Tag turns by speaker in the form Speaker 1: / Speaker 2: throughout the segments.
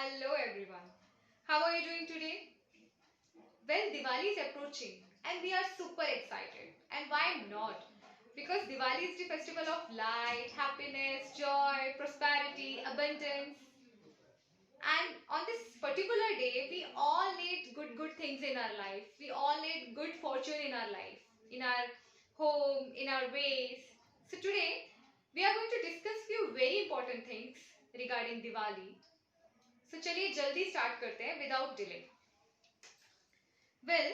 Speaker 1: Hello everyone. How are you doing today? Well, Diwali is approaching and we are super excited. And why not? Because Diwali is the festival of light, happiness, joy, prosperity, abundance. And on this particular day, we all need good things in our life. We all need good fortune in our life, in our home, in our ways. So today, we are going to discuss few very important things regarding Diwali. So चलिए जल्दी start करते हैं without delay. Well,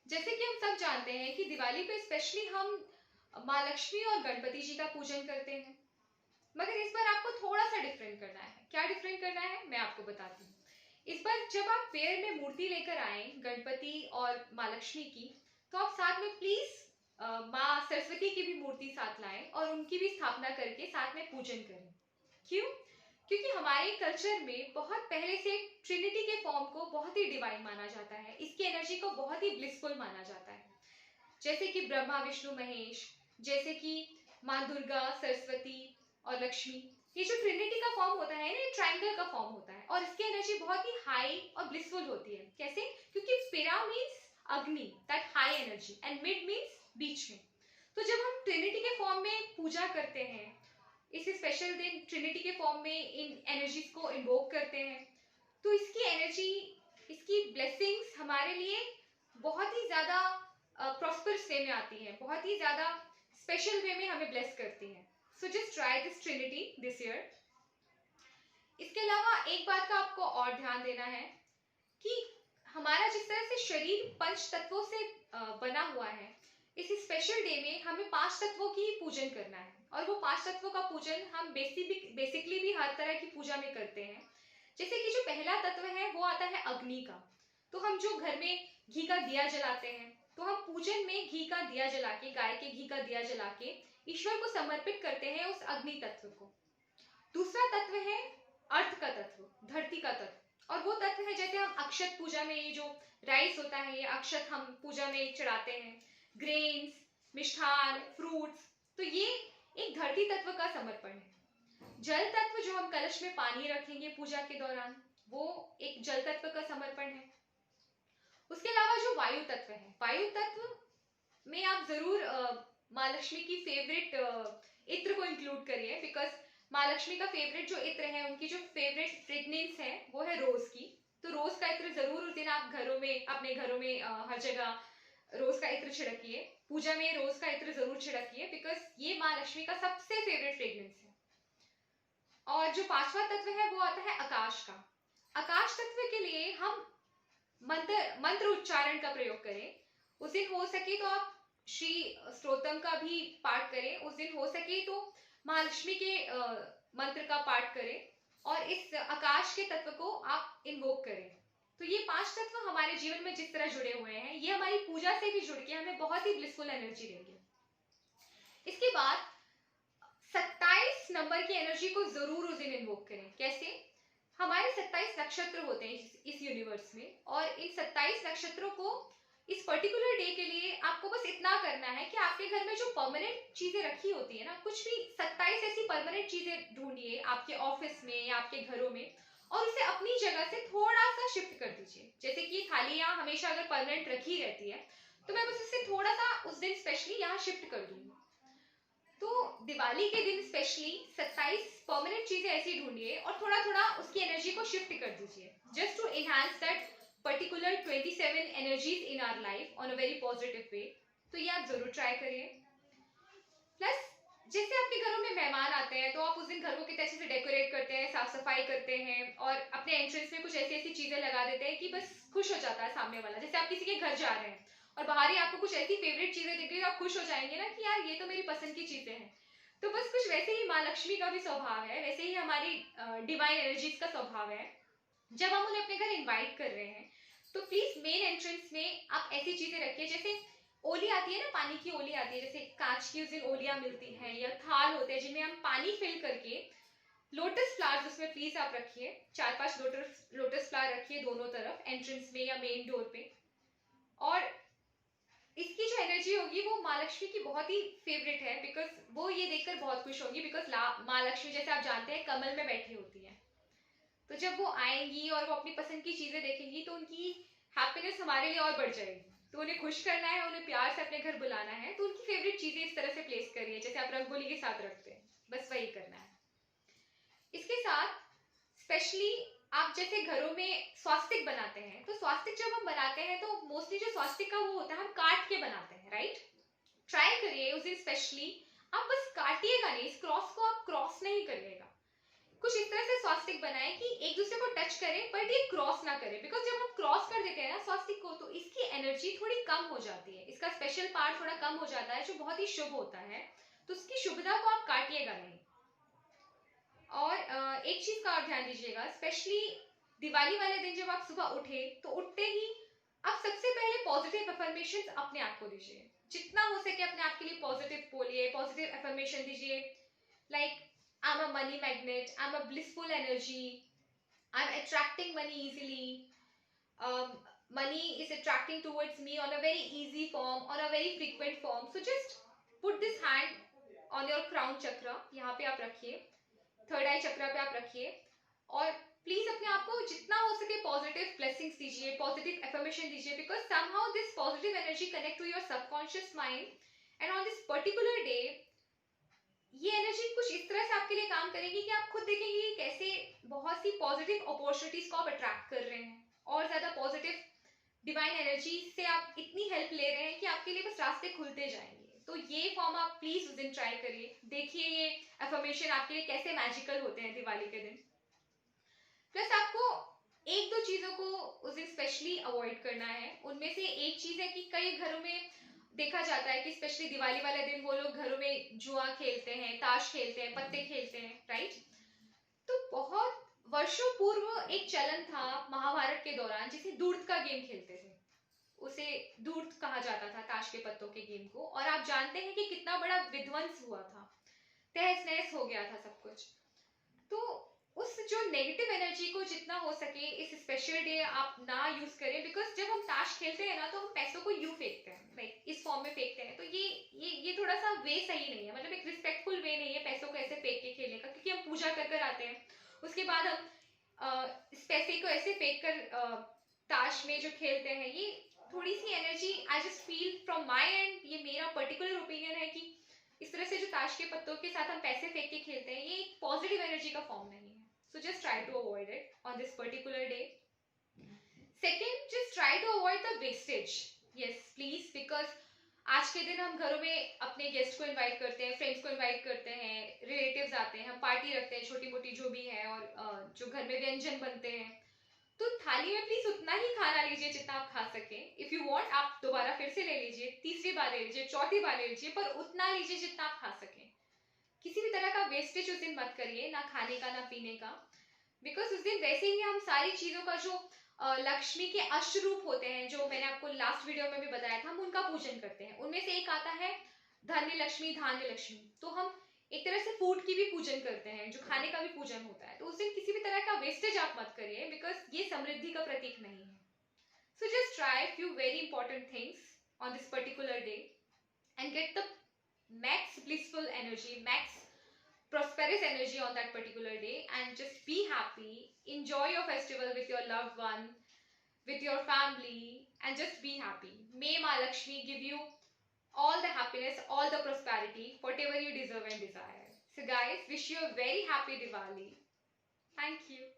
Speaker 1: जैसे कि हम सब जानते हैं कि दिवाली पे स्पेशली हम माँ लक्ष्मी और गणपति जी का पूजन करते हैं, मगर इस बार आपको थोड़ा सा डिफरेंट करना है। क्या डिफरेंट करना है मैं आपको बताती हूँ। इस बार जब आप पेड़ में मूर्ति लेकर आए गणपति और माँ लक्ष्मी की, तो आप साथ में प्लीज माँ सरस्वती की भी मूर्ति साथ लाएं और उनकी भी स्थापना करके साथ में पूजन करें। क्यों? क्योंकि हमारे कल्चर में बहुत पहले से ट्रिनिटी के फॉर्म को बहुत ही डिवाइन माना जाता है, इसकी एनर्जी को बहुत ही ब्लिसफुल माना जाता है। जैसे कि ब्रह्मा विष्णु महेश, जैसे कि माँ दुर्गा सरस्वती और लक्ष्मी, ये जो ट्रिनिटी का फॉर्म होता है ना, ये ट्रायंगल का फॉर्म होता है और इसकी एनर्जी बहुत ही हाई और ब्लिसफुल होती है। कैसे? क्योंकि पिरा मीन्स अग्नि, that high energy, and mid means बीच में। तो जब हम ट्रिनिटी के फॉर्म में पूजा करते हैं, इस स्पेशल दिन ट्रिनिटी के फॉर्म में इन एनर्जीज को इन्वोक करते हैं, तो इसकी एनर्जी, इसकी ब्लेसिंग्स हमारे लिए बहुत ही ज्यादा प्रॉस्परस वे में आती है, बहुत ही ज्यादा स्पेशल वे में हमें ब्लेस करती है। So just try this Trinity this year. इसके अलावा एक बात का आपको और ध्यान देना है कि हमारा जिस तरह से शरीर पंच तत्वों से बना हुआ है, इस स्पेशल डे में हमें 5 तत्वों की पूजन करना है और वो 5 तत्वों का पूजन हम बेसिकली भी हर तरह की पूजा में करते हैं। जैसे कि जो पहला तत्व है वो आता है अग्नि का। तो हम जो घर में घी का दिया जलाते हैं, तो हम पूजन में घी का दिया जला के, गाय के घी का दिया जला के ईश्वर को समर्पित करते हैं उस अग्नि तत्व को। दूसरा तत्व है अर्थ का तत्व, धरती का तत्व, और वो तत्व है जैसे हम अक्षत पूजा में ये जो राइस होता है, ये अक्षत हम पूजा में चढ़ाते हैं, ग्रेन्स, मिष्ठान, फ्रूट्स, तो ये एक धरती तत्व का समर्पण है। जल तत्व जो हम कलश में पानी रखेंगे पूजा के दौरान, वो एक जल तत्व का समर्पण है। उसके अलावा जो वायु तत्व है, वायु तत्व में आप जरूर माँ लक्ष्मी की फेवरेट इत्र को इंक्लूड करिए, बिकॉज माँ लक्ष्मी का फेवरेट जो इत्र है, उनकी जो फेवरेट फ्रेग्रेंस है वो है रोज की। तो रोज का इत्र जरूर उस दिन आप घरों में, अपने घरों में हर जगह रोज का इत्र छिड़किए, पूजा में रोज का इत्र जरूर छिड़किए, बिकॉज ये माँ लक्ष्मी का सबसे फेवरेट फ्रेग्रेंस है। और जो 5वां तत्व है वो आता है आकाश का। आकाश तत्व के लिए हम मंत्र उच्चारण का प्रयोग करें। उस दिन हो सके तो आप श्री स्तोत्रम का भी पाठ करें, उस दिन हो सके तो माँ लक्ष्मी के मंत्र का पाठ करें और इस आकाश के तत्व को आप इन्वोक करें। तो ये 5 तत्व हमारे जीवन में जिस तरह जुड़े हुए हैं, ये हमारी पूजा से भी जुड़ के हमें बहुत ही ब्लिसफुल एनर्जी देंगे। इसके बाद 27 नंबर की एनर्जी को जरूर उस दिन इन्वोक करें। कैसे? हमारे 27 नक्षत्र होते हैं इस यूनिवर्स में, और इन 27 नक्षत्रों को इस पर्टिकुलर डे के लिए आपको बस इतना करना है कि आपके घर में जो परमानेंट चीजें रखी होती है ना, कुछ भी 27 ऐसी परमानेंट चीजें ढूंढिए आपके ऑफिस में या आपके घरों में, और उसे अपनी जगह से थोड़ा सा शिफ्ट कर दीजिए। जैसे कि थाली यहाँ हमेशा अगर परमानेंट रखी रहती है, तो मैं बस इसे थोड़ा सा उस दिन स्पेशली यहाँ शिफ्ट कर दूंगी। तो दिवाली के दिन स्पेशली 27 परमानेंट चीजें ऐसी ढूंढिए और थोड़ा थोड़ा उसकी एनर्जी को शिफ्ट कर दीजिए, just to enhance that particular 27 energies in our life on a very positive way. तो ये आप जरूर ट्राई करिए। प्लस जैसे आपके घरों में मेहमान आते हैं, तो आप उस दिन घर को कितने अच्छे से डेकोरेट करते हैं, साफ सफाई करते हैं और अपने एंट्रेंस में कुछ ऐसी ऐसी चीजें लगा देते हैं कि बस खुश हो जाता है सामने वाला। जैसे आप किसी के घर जा रहे हैं और बाहर ही आपको कुछ ऐसी फेवरेट चीजें दिख रही है, तो आप खुश हो जाएंगे ना कि यार ये तो मेरी पसंद की चीजें हैं। तो बस कुछ वैसे ही माँ लक्ष्मी का भी स्वभाव है, वैसे ही हमारी डिवाइन एनर्जीज का स्वभाव है। जब हम उन्हें अपने घर इन्वाइट कर रहे हैं, तो प्लीज मेन एंट्रेंस में आप ऐसी चीजें रखिए, जैसे ओली आती है ना, पानी की ओली आती है, जैसे कांच की उस दिन ओलियां मिलती हैं, या थाल होते हैं जिनमें हम पानी फिल करके, लोटस फ्लावर्स उसमें प्लीज आप रखिए, 4-5 लोटस फ्लावर रखिए दोनों तरफ एंट्रेंस में या मेन डोर पे। और इसकी जो एनर्जी होगी वो माँ लक्ष्मी की बहुत ही फेवरेट है, बिकॉज वो ये देखकर बहुत खुश होंगी, बिकॉज माँ लक्ष्मी जैसे आप जानते हैं कमल में बैठी होती है। तो तो जब वो आएंगी और वो अपनी पसंद की चीजें देखेंगी तो उनकी हैप्पीनेस हमारे लिए और बढ़ जाएगी। तो उन्हें खुश करना है, उन्हें प्यार से अपने घर बुलाना है, तो उनकी फेवरेट चीजें इस तरह से प्लेस करिए जैसे आप रंगोली के साथ रखते हैं, बस वही करना है। इसके साथ स्पेशली आप जैसे घरों में स्वास्तिक बनाते हैं, तो स्वास्तिक जब हम बनाते हैं तो मोस्टली जो स्वास्तिक का वो होता है हम काट के बनाते हैं, राइट? ट्राई करिए उस दिन स्पेशली आप बस काटिएगा नहीं, इस क्रॉस को आप क्रॉस नहीं करिएगा। कुछ इस तरह से स्वास्तिक बनाए कि एक दूसरे को टच करे बट ये क्रॉस ना करे, बिकॉज जब हम क्रॉस कर देते हैं ना स्वास्तिक को तो इसकी एनर्जी थोड़ी कम हो जाती है, इसका स्पेशल पार्ट थोड़ा कम हो जाता है जो बहुत ही शुभ होता है, तो उसकी शुभता को आप काटिएगा नहीं। और एक चीज का और ध्यान दीजिएगा, स्पेशली दिवाली वाले दिन जब आप सुबह उठे तो उठते ही आप सबसे पहले पॉजिटिव अफर्मेशन अपने आप को दीजिए, जितना हो सके अपने आप के लिए पॉजिटिव बोलिए, पॉजिटिव अफर्मेशन दीजिए, like I'm a money magnet, I'm a blissful energy, I'm attracting money easily, money is attracting towards me on a very easy form, on a very frequent form. So just put this hand on your crown chakra, यहाँ पे आप रखिए, third आई चक्रा पे आप रखिए, और please अपने आप को जितना हो सके पॉजिटिव ब्लेसिंग्स दीजिए, पॉजिटिव एफर्मेशन दीजिए, because somehow this positive energy connect to your subconscious mind and on this particular day ये एनर्जी कुछ इस तरह से आपके लिए काम करेगी कि आप खुद देखेंगे कि कैसे बहुत सी पॉजिटिव अपॉर्चुनिटीज को आप अट्रैक्ट कर रहे हैं, और ज्यादा पॉजिटिव डिवाइन एनर्जी से आप इतनी हेल्प ले रहे हैं कि आपके लिए बस रास्ते खुलते जाएंगे। तो ये फॉर्म आप प्लीज उस दिन ट्राई करिए, देखिए ये अफर्मेशन आपके लिए कैसे मैजिकल होते हैं दिवाली के दिन। प्लस आपको एक दो चीजों को उस दिन स्पेशली अवॉइड करना है। उनमें से एक चीज है कि कई घरों में देखा जाता है कि स्पेशली दिवाली वाले दिन वो लोग घरों में जुआ खेलते हैं, ताश खेलते हैं, पत्ते खेलते हैं, राइट? तो बहुत वर्षों पूर्व एक चलन था महाभारत के दौरान जिसे दूर्त का गेम खेलते थे, उसे दूर्त कहा जाता था ताश के पत्तों के गेम को, और आप जानते हैं कि कितना बड़ा विध्वंस हुआ था, तहस नहस हो गया था सब कुछ। तो उस जो नेगेटिव एनर्जी को जितना हो सके इस स्पेशल डे आप ना यूज करें, बिकॉज जब हम ताश खेलते हैं ना तो हम पैसों को यूं फेंकते हैं, लाइक इस फॉर्म में फेंकते हैं, तो ये थोड़ा सा वे सही नहीं है, मतलब एक रिस्पेक्टफुल वे नहीं है पैसों को ऐसे फेंक के खेलने का, क्योंकि हम पूजा कर कर आते हैं, उसके बाद हम इस पैसे को ऐसे फेंक कर ताश में जो खेलते हैं, ये थोड़ी सी energy I just feel from my end, ये मेरा पर्टिकुलर ओपिनियन है कि इस तरह से जो ताश के पत्तों के साथ हम पैसे फेंक के खेलते हैं ये एक पॉजिटिव एनर्जी का फॉर्म नहीं है। So just try to avoid it on this particular day. Second, just try to avoid the wastage. Yes, please, because आज के दिन हम घरों में अपने गेस्ट को इनवाइट करते हैं, फ्रेंड्स को इनवाइट करते हैं, रिलेटिव्स आते हैं, हम पार्टी रखते हैं छोटी मोटी जो भी है, और जो घर में व्यंजन बनते हैं, तो थाली में प्लीज उतना ही खाना लीजिए जितना आप खा सके। इफ यू वांट आप दोबारा फिर से ले लीजिए, तीसरी बार ले लीजिए, चौथी बार ले लीजिए, पर उतना लीजिए जितना आप खा सके। किसी भी तरह का वेस्टेज उस दिन मत करिए, ना खाने का ना पीने का, बिकॉज उस दिन वैसे ही हम सारी चीजों का जो लक्ष्मी के अष्टरूप होते हैं, जो मैंने आपको लास्ट वीडियो में भी बताया था, हम उनका पूजन करते हैं। उनमें से एक आता है धन्य लक्ष्मी, धान्य लक्ष्मी, तो हम एक तरह से फूड की भी पूजन करते हैं, जो खाने का भी पूजन होता है। तो उस दिन किसी भी तरह का वेस्टेज आप मत करिए, बिकॉज ये समृद्धि का प्रतीक नहीं है। So just try few very important things on this particular day and get the max blissful energy, max prosperous energy on that particular day, and just be happy, enjoy your festival with your loved one, with your family, and just be happy. May Ma Lakshmi give you all the happiness, all the prosperity, whatever you deserve and desire. So guys, wish you a very happy Diwali. Thank you.